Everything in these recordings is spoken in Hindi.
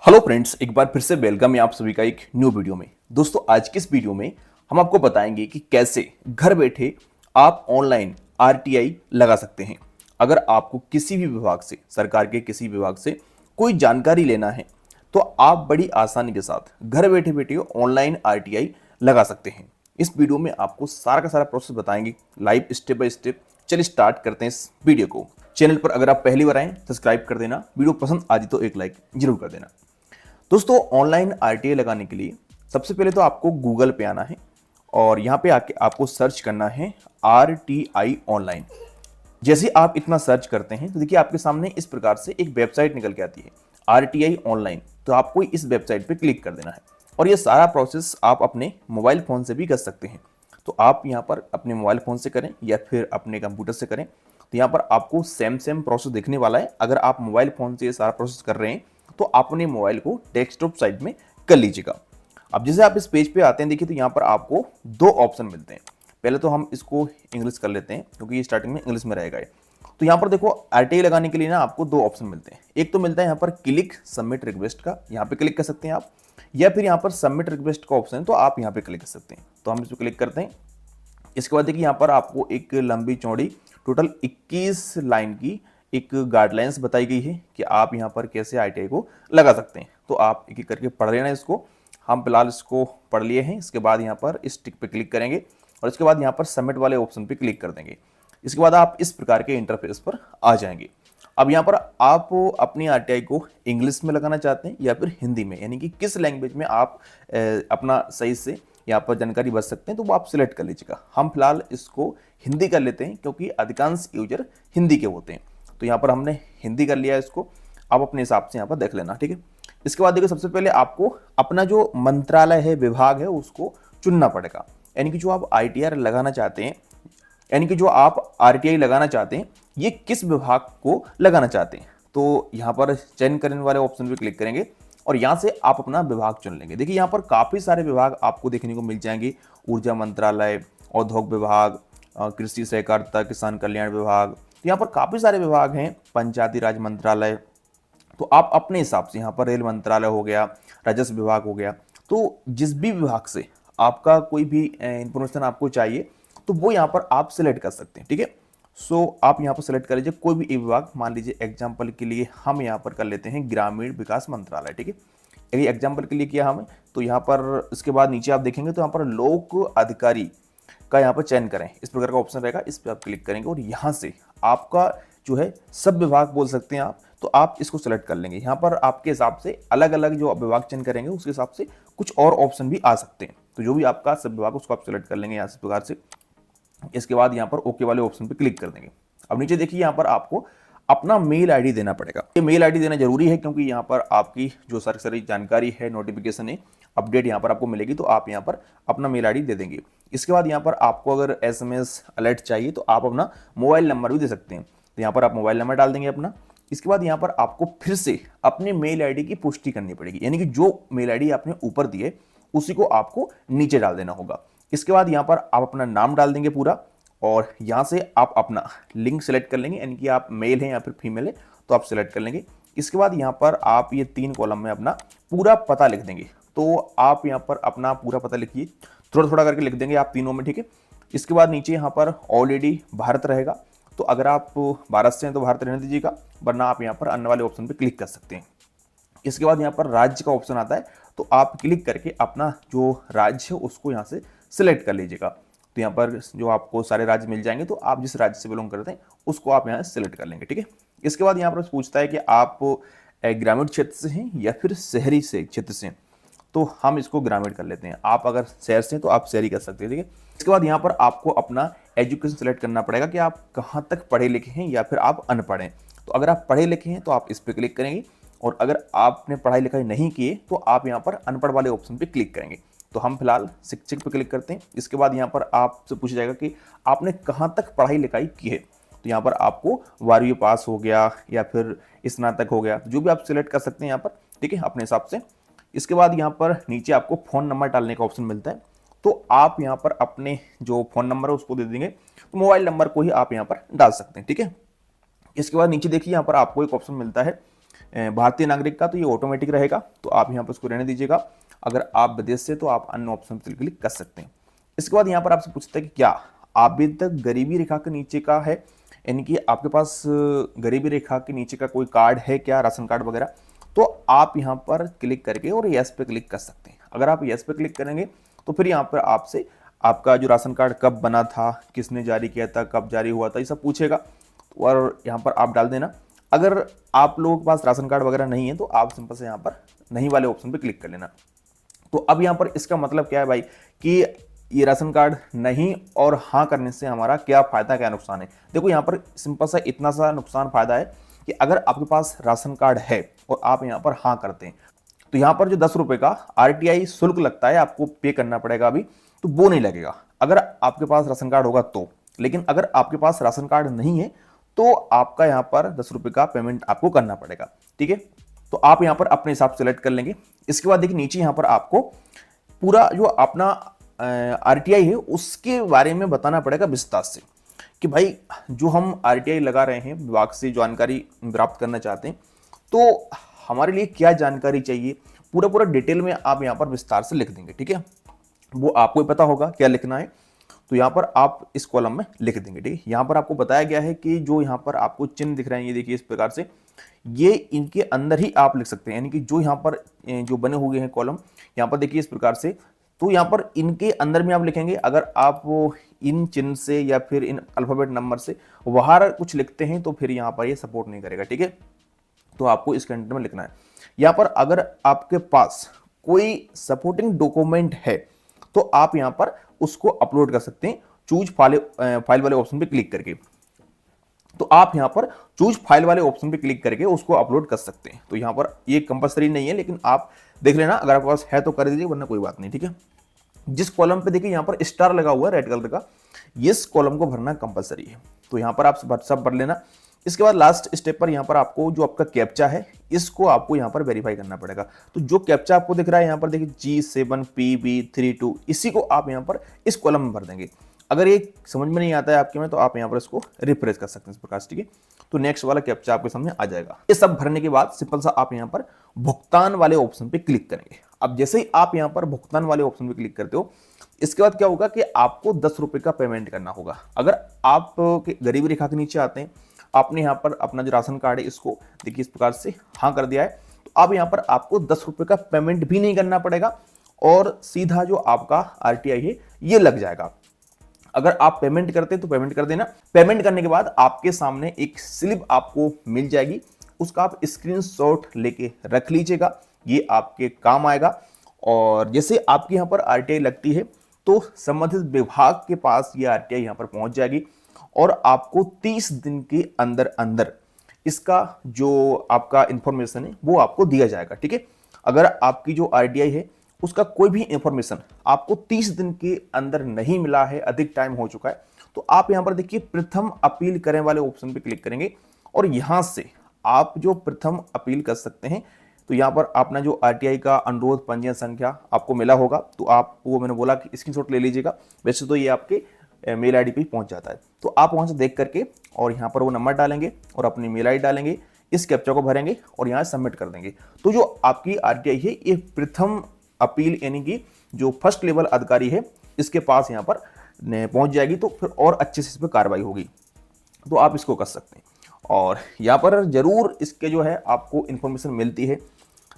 हेलो फ्रेंड्स, एक बार फिर से वेलकम है आप सभी का एक न्यू वीडियो में। दोस्तों, आज की इस वीडियो में हम आपको बताएंगे कि कैसे घर बैठे आप ऑनलाइन आरटीआई लगा सकते हैं। अगर आपको किसी भी विभाग से, सरकार के किसी विभाग से कोई जानकारी लेना है तो आप बड़ी आसानी के साथ घर बैठे बैठे ऑनलाइन आरटीआई लगा सकते हैं। इस वीडियो में आपको सारा का सारा प्रोसेस बताएंगे लाइव स्टेप बाय स्टेप। चलिए स्टार्ट करते हैं इस वीडियो को। चैनल पर अगर आप पहली बार आए सब्सक्राइब कर देना, वीडियो पसंद आ जाए तो एक लाइक जरूर कर देना। दोस्तों, ऑनलाइन आरटीआई लगाने के लिए सबसे पहले तो आपको गूगल पे आना है और यहाँ पे आके आपको सर्च करना है आरटीआई ऑनलाइन। जैसे आप इतना सर्च करते हैं तो देखिए आपके सामने इस प्रकार से एक वेबसाइट निकल के आती है आरटीआई ऑनलाइन। तो आपको इस वेबसाइट पे क्लिक कर देना है और ये सारा प्रोसेस आप अपने मोबाइल फ़ोन से भी कर सकते हैं। तो आप यहाँ पर अपने मोबाइल फ़ोन से करें या फिर अपने कंप्यूटर से करें तो यहाँ पर आपको सेम प्रोसेस देखने वाला है। अगर आप मोबाइल फ़ोन से ये सारा प्रोसेस कर रहे हैं तो आप अपने मोबाइल को डेस्कटॉप साइड में कर लीजिएगा। अब जैसे आप इस पेज पे आते हैं, देखिए तो यहाँ पर आपको दो ऑप्शन मिलते हैं। पहले तो हम इसको इंग्लिश कर लेते हैं क्योंकि ये स्टार्टिंग में इंग्लिश में रहेगा। तो यहाँ पर देखो आरटीआई लगाने के लिए ना आपको दो ऑप्शन मिलते हैं। एक तो मिलता है यहाँ पर क्लिक सबमिट रिक्वेस्ट का, यहाँ पे क्लिक कर सकते हैं आप, या फिर यहाँ पर सबमिट रिक्वेस्ट का ऑप्शन है तो आप यहाँ पे क्लिक कर सकते हैं। तो हम इस पर क्लिक करते हैं। इसके बाद देखिए यहाँ पर आपको एक लंबी चौड़ी टोटल 21 लाइन की एक गाइडलाइंस बताई गई है कि आप यहाँ पर कैसे आरटीआई को लगा सकते हैं। तो आप एक एक करके पढ़ लेना इसको। हम फिलहाल इसको पढ़ लिए हैं। इसके बाद यहाँ पर इस टिक पे क्लिक करेंगे और इसके बाद यहाँ पर सबमिट वाले ऑप्शन पे क्लिक कर देंगे। इसके बाद आप इस प्रकार के इंटरफेस पर आ जाएंगे। अब यहाँ पर आप अपनी आरटीआई को इंग्लिश में लगाना चाहते हैं या फिर हिंदी में, यानी कि किस लैंग्वेज में आप अपना सही से यहाँ पर जानकारी बच सकते हैं तो वो आप सिलेक्ट कर लीजिएगा। हम फिलहाल इसको हिंदी कर लेते हैं क्योंकि अधिकांश यूजर हिंदी के होते हैं। तो यहाँ पर हमने हिंदी कर लिया इसको। आप अपने हिसाब से यहाँ पर देख लेना, ठीक है। इसके बाद देखिए सबसे पहले आपको अपना जो मंत्रालय है, विभाग है, उसको चुनना पड़ेगा। यानी कि जो आप आरटीआई लगाना चाहते हैं, ये किस विभाग को लगाना चाहते हैं। तो यहाँ पर चयन करने वाले ऑप्शन पे क्लिक करेंगे और यहाँ से आप अपना विभाग चुन लेंगे। देखिए यहाँ पर काफ़ी सारे विभाग आपको देखने को मिल जाएंगे। ऊर्जा मंत्रालय, औद्योग विभाग, कृषि सहकारिता किसान कल्याण विभाग, तो यहाँ पर काफ़ी सारे विभाग हैं। पंचायती राज मंत्रालय, तो आप अपने हिसाब से यहाँ पर रेल मंत्रालय हो गया, राजस्व विभाग हो गया। तो जिस भी विभाग से आपका कोई भी इंफॉर्मेशन आपको चाहिए तो वो यहाँ पर आप सिलेक्ट कर सकते हैं, ठीक है। सो आप यहाँ पर सिलेक्ट कर लीजिए कोई भी एक विभाग। मान लीजिए एग्जाम्पल के लिए हम यहाँ पर कर लेते हैं ग्रामीण विकास मंत्रालय, ठीक है। यदि एग्जाम्पल के लिए किया हमें तो यहाँ पर इसके बाद नीचे आप देखेंगे तो यहाँ पर लोक अधिकारी का यहाँ पर चयन करें, इस प्रकार का ऑप्शन रहेगा। इस पर आप क्लिक करेंगे और यहाँ से आपका जो है सब विभाग बोल सकते हैं आप, तो आप इसको सेलेक्ट कर लेंगे। यहाँ पर आपके हिसाब से अलग अलग जो विभाग चयन करेंगे उसके हिसाब से कुछ और ऑप्शन भी आ सकते हैं। तो जो भी आपका सब विभाग उसको आप सेलेक्ट कर लेंगे यहाँ से प्रकार से। इसके बाद यहाँ पर ओके वाले ऑप्शन पे क्लिक कर देंगे। अब नीचे देखिए यहाँ पर आपको अपना मेल आईडी देना पड़ेगा। ये मेल आईडी देना जरूरी है क्योंकि यहाँ पर आपकी जो सरकारी जानकारी है, नोटिफिकेशन है, अपडेट यहाँ पर आपको मिलेगी, तो आप यहाँ पर अपना मेल आईडी दे देंगे। इसके बाद यहाँ पर आपको अगर एसएमएस अलर्ट चाहिए तो आप अपना मोबाइल नंबर भी दे सकते हैं। तो यहाँ पर आप मोबाइल नंबर डाल देंगे अपना। इसके बाद यहाँ पर आपको फिर से अपने मेल आईडी की पुष्टि करनी पड़ेगी, यानी कि जो मेल आईडी आपने ऊपर दी है उसी को आपको नीचे डाल देना होगा। इसके बाद यहाँ पर आप अपना नाम डाल देंगे पूरा और यहाँ से आप अपना लिंग सेलेक्ट कर लेंगे, यानी कि आप मेल हैं या फिर फीमेल है तो आप सेलेक्ट कर लेंगे। इसके बाद यहाँ पर आप ये 3 कॉलम में अपना पूरा पता लिख देंगे। तो आप यहाँ पर अपना पूरा पता लिखिए, थोड़ा थोड़ा करके लिख देंगे आप तीनों में, ठीक है। इसके बाद नीचे यहाँ पर ऑलरेडी भारत रहेगा, तो अगर आप भारत से हैं तो भारत रहने दीजिएगा, वरना आप यहाँ पर अन्य वाले ऑप्शन पर क्लिक कर सकते हैं। इसके बाद यहाँ पर राज्य का ऑप्शन आता है, तो आप क्लिक करके अपना जो राज्य है उसको यहाँ से सिलेक्ट कर लीजिएगा। तो यहाँ पर जो आपको सारे राज्य मिल जाएंगे, तो आप जिस राज्य से बिलोंग करते हैं उसको आप यहाँ सिलेक्ट कर लेंगे, ठीक है। इसके बाद यहाँ पर पूछता है कि आप ग्रामीण क्षेत्र से हैं या फिर शहरी से क्षेत्र से हैं, तो हम इसको ग्रामीण कर लेते हैं। आप अगर शहर से हैं तो आप शहरी कर सकते हैं, ठीक है। इसके बाद यहाँ पर आपको अपना एजुकेशन सेलेक्ट करना पड़ेगा कि आप कहाँ तक पढ़े लिखे हैं या फिर आप अनपढ़ हैं। तो अगर आप पढ़े लिखे हैं तो आप इस पर क्लिक करेंगे और अगर आपने पढ़ाई लिखाई नहीं की है तो आप यहाँ पर अनपढ़ वाले ऑप्शन पे क्लिक करेंगे। तो हम फिलहाल शिक्षक पे क्लिक करते हैं। इसके बाद यहाँ पर आपसे पूछा जाएगा कि आपने कहाँ तक पढ़ाई लिखाई की है। तो यहाँ पर आपको 12वीं पास हो गया या फिर स्नातक हो गया, जो भी आप सिलेक्ट कर सकते हैं यहाँ पर, ठीक है, अपने हिसाब से। इसके बाद यहाँ पर नीचे आपको फ़ोन नंबर डालने का ऑप्शन मिलता है, तो आप यहाँ पर अपने जो फ़ोन नंबर है उसको दे देंगे। तो मोबाइल नंबर को ही आप यहाँ पर डाल सकते हैं, ठीक है। इसके बाद नीचे देखिए यहाँ पर आपको एक ऑप्शन मिलता है भारतीय नागरिक का तो ये ऑटोमेटिक रहेगा, तो आप यहाँ पर उसको रहने दीजिएगा। अगर आप विदेश से तो आप अन्य ऑप्शन पर क्लिक कर सकते हैं। इसके बाद यहाँ पर आपसे पूछता है कि क्या आप भी तक गरीबी रेखा के नीचे का है, यानी कि आपके पास गरीबी रेखा के नीचे का कोई कार्ड है क्या, राशन कार्ड वगैरह, तो आप यहाँ पर क्लिक करके और यस पे क्लिक कर सकते हैं। अगर आप यस पे क्लिक करेंगे तो फिर यहाँ पर आपसे आपका जो राशन कार्ड कब बना था, किसने जारी किया था, कब जारी हुआ था, ये सब पूछेगा और यहाँ पर आप डाल देना। अगर आप लोगों के पास राशन कार्ड वगैरह नहीं है तो आप सिंपल से यहाँ पर नहीं वाले ऑप्शन पे क्लिक कर लेना। तो अब यहाँ पर इसका मतलब क्या है भाई कि ये राशन कार्ड नहीं और हाँ करने से हमारा क्या फायदा क्या नुकसान है। देखो यहाँ पर सिंपल सा इतना सा नुकसान फायदा है कि अगर आपके पास राशन कार्ड है और आप यहाँ पर हाँ करते हैं तो यहाँ पर जो 10 रुपए का RTI शुल्क लगता है आपको पे करना पड़ेगा अभी, तो वो नहीं लगेगा अगर आपके पास राशन कार्ड होगा तो। लेकिन अगर आपके पास राशन कार्ड नहीं है तो आपका यहाँ पर 10 रुपए का पेमेंट आपको करना पड़ेगा। ठीक है, तो आप यहाँ पर अपने हिसाब से सेलेक्ट कर लेंगे। इसके बाद देखिए नीचे यहाँ पर आपको पूरा जो अपना RTI है उसके बारे में बताना पड़ेगा विस्तार से कि भाई जो हम RTI लगा रहे हैं, विभाग से जानकारी प्राप्त करना चाहते हैं, तो हमारे लिए क्या जानकारी चाहिए, पूरा पूरा डिटेल में आप यहाँ पर विस्तार से लिख देंगे। ठीक है, वो आपको ही पता होगा क्या लिखना है, तो यहाँ पर आप इस कॉलम में लिख देंगे। ठीक है, यहाँ पर आपको बताया गया है कि जो यहाँ पर आपको चिन्ह दिख रहे हैं, ये देखिए इस प्रकार से, ये इनके अंदर ही आप लिख सकते हैं, यानी कि जो यहाँ पर जो बने हुए हैं कॉलम, यहाँ पर देखिए इस प्रकार से, तो यहाँ पर इनके अंदर में आप लिखेंगे। अगर आप इन चिन्ह से या फिर इन अल्फाबेट नंबर से बाहर कुछ लिखते हैं तो फिर यहाँ पर ये सपोर्ट नहीं करेगा। ठीक है, तो आपको इस कंटेंट में लिखना है। यहाँ पर अगर आपके पास कोई सपोर्टिंग डॉक्यूमेंट है तो आप यहाँ पर उसको अपलोड कर सकते हैं चूज फाइल वाले ऑप्शन पे क्लिक करके। तो आप यहाँ पर चूज फाइल वाले ऑप्शन पे क्लिक करके उसको अपलोड कर सकते हैं। तो यहाँ पर ये कंपलसरी नहीं है, लेकिन आप देख लेना अगर आपके पास है तो कर दीजिए, वरना कोई बात नहीं। ठीक है, जिस कॉलम पे देखिए यहाँ पर स्टार लगा हुआ है रेड कलर का, इस कॉलम को भरना कंपलसरी है, तो यहाँ पर आप सब भर लेना। इसके बाद लास्ट स्टेप पर यहाँ पर आपको जो आपका कैप्चा है इसको आपको यहाँ पर वेरीफाई करना पड़ेगा। तो जो कैप्चा आपको दिख रहा है यहाँ पर देखिए G7PB32, इसी को आप यहाँ पर इस कॉलम में भर देंगे। अगर ये समझ में नहीं आता है आपके में तो आप यहाँ पर इसको रिफ्रेश कर सकते हैं इस प्रकार से। ठीक है, तो नेक्स्ट वाला कैप्चा आपके सामने आ जाएगा। ये सब भरने के बाद सिंपल सा आप यहाँ पर भुगतान वाले ऑप्शन पे क्लिक करेंगे। अब जैसे ही आप यहाँ पर भुगतान वाले ऑप्शन पे क्लिक करते हो, इसके बाद क्या होगा कि आपको 10 रुपए का पेमेंट करना होगा। अगर आप गरीबी रेखा के नीचे आते हैं, आपने यहाँ पर अपना जो राशन कार्ड है इसको देखिए इस प्रकार से हाँ कर दिया है, तो अब यहाँ पर आपको 10 रुपए का पेमेंट भी नहीं करना पड़ेगा और सीधा जो आपका RTI है ये लग जाएगा। अगर आप पेमेंट करते हैं तो पेमेंट कर देना। पेमेंट करने के बाद आपके सामने एक स्लिप आपको मिल जाएगी, उसका आप स्क्रीनशॉट लेके रख लीजिएगा, ये आपके काम आएगा। और जैसे आपके यहाँ पर RTI लगती है तो संबंधित विभाग के पास ये RTI यहाँ पर पहुंच जाएगी और आपको 30 दिन के अंदर अंदर इसका जो आपका इंफॉर्मेशन है वो आपको दिया जाएगा। ठीक है, अगर आपकी जो RTI है उसका कोई भी इंफॉर्मेशन आपको 30 दिन के अंदर नहीं मिला है, अधिक टाइम हो चुका है, तो आप यहाँ पर देखिए प्रथम अपील करें वाले ऑप्शन पे क्लिक करेंगे और यहाँ से आप जो प्रथम अपील कर सकते हैं। तो यहाँ पर अपना जो RTI का अनुरोध पंजीयन संख्या आपको मिला होगा, तो आप वो मैंने बोला कि स्क्रीनशॉट ले लीजिएगा। वैसे तो ये आपके मेल ID पे ही पहुंच जाता है, तो आप वहां से देख करके और यहाँ पर वो नंबर डालेंगे और अपनी मेल ID डालेंगे, इस कैप्चा को भरेंगे और यहाँ सबमिट कर देंगे। तो जो आपकी RTI है ये प्रथम अपील यानी कि जो फर्स्ट लेवल अधिकारी है इसके पास यहाँ पर पहुंच जाएगी, तो फिर और अच्छे से इस पर कार्रवाई होगी। तो आप इसको कर सकते हैं और यहाँ पर जरूर इसके जो है आपको इन्फॉर्मेशन मिलती है।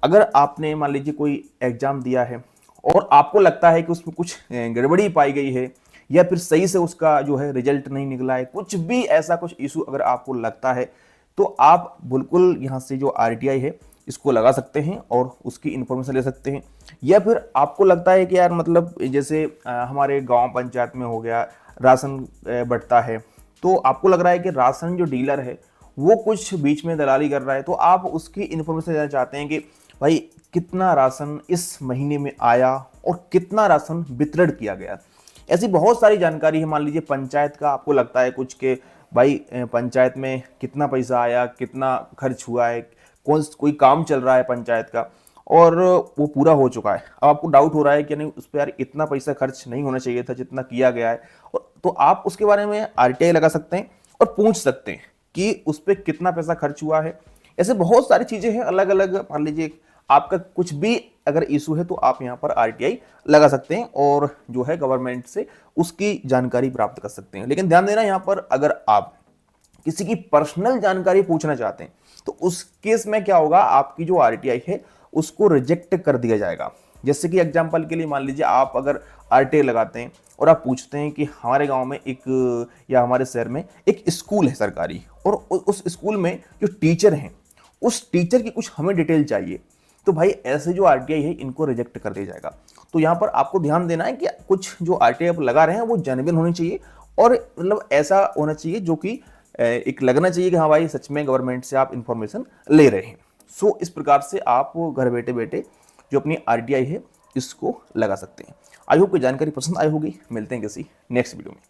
अगर आपने मान लीजिए कोई एग्जाम दिया है और आपको लगता है कि उसमें कुछ गड़बड़ी पाई गई है या फिर सही से उसका जो है रिजल्ट नहीं निकला है, कुछ भी ऐसा कुछ इशू अगर आपको लगता है तो आप बिल्कुल यहाँ से जो RTI है इसको लगा सकते हैं और उसकी इन्फॉर्मेशन ले सकते हैं। या फिर आपको लगता है कि यार मतलब जैसे हमारे गांव पंचायत में हो गया राशन बंटता है, तो आपको लग रहा है कि राशन जो डीलर है वो कुछ बीच में दलाली कर रहा है, तो आप उसकी इन्फॉर्मेशन लेना चाहते हैं कि भाई कितना राशन इस महीने में आया और कितना राशन वितरण किया गया। ऐसी बहुत सारी जानकारी है। मान लीजिए पंचायत का आपको लगता है कुछ के भाई पंचायत में कितना पैसा आया, कितना खर्च हुआ है, कोई काम चल रहा है पंचायत का और वो पूरा हो चुका है। अब आपको डाउट हो रहा है कि नहीं उस पर यार इतना पैसा खर्च नहीं होना चाहिए था जितना किया गया है, और तो आप उसके बारे में RTI लगा सकते हैं और पूछ सकते हैं कि उस पर कितना पैसा खर्च हुआ है ऐसे बहुत सारी चीजें हैं अलग अलग। मान लीजिए आपका कुछ भी अगर इशू है तो आप यहाँ पर आरटीआई लगा सकते हैं और जो है गवर्नमेंट से उसकी जानकारी प्राप्त कर सकते हैं। लेकिन ध्यान देना, यहाँ पर अगर आप किसी की पर्सनल जानकारी पूछना चाहते हैं तो उस केस में क्या होगा, आपकी जो आरटीआई है उसको रिजेक्ट कर दिया जाएगा। जैसे कि एग्जांपल के लिए मान लीजिए आप अगर आरटीआई लगाते हैं और आप पूछते हैं कि हमारे गांव में एक या हमारे शहर में एक स्कूल है सरकारी, और उस स्कूल में जो टीचर हैं उस टीचर की कुछ हमें डिटेल चाहिए, तो भाई ऐसे जो आरटीआई है इनको रिजेक्ट कर दिया जाएगा। तो यहाँ पर आपको ध्यान देना है कि कुछ जो आरटीआई आप लगा रहे हैं वो जेन्युइन होनी चाहिए, और मतलब ऐसा होना चाहिए जो कि एक लगना चाहिए कि हाँ भाई सच में गवर्नमेंट से आप इंफॉर्मेशन ले रहे हैं। सो इस प्रकार से आप घर बैठे बैठे जो अपनी आरटीआई है इसको लगा सकते हैं। आई होप कि जानकारी पसंद आई होगी। मिलते हैं किसी नेक्स्ट वीडियो में।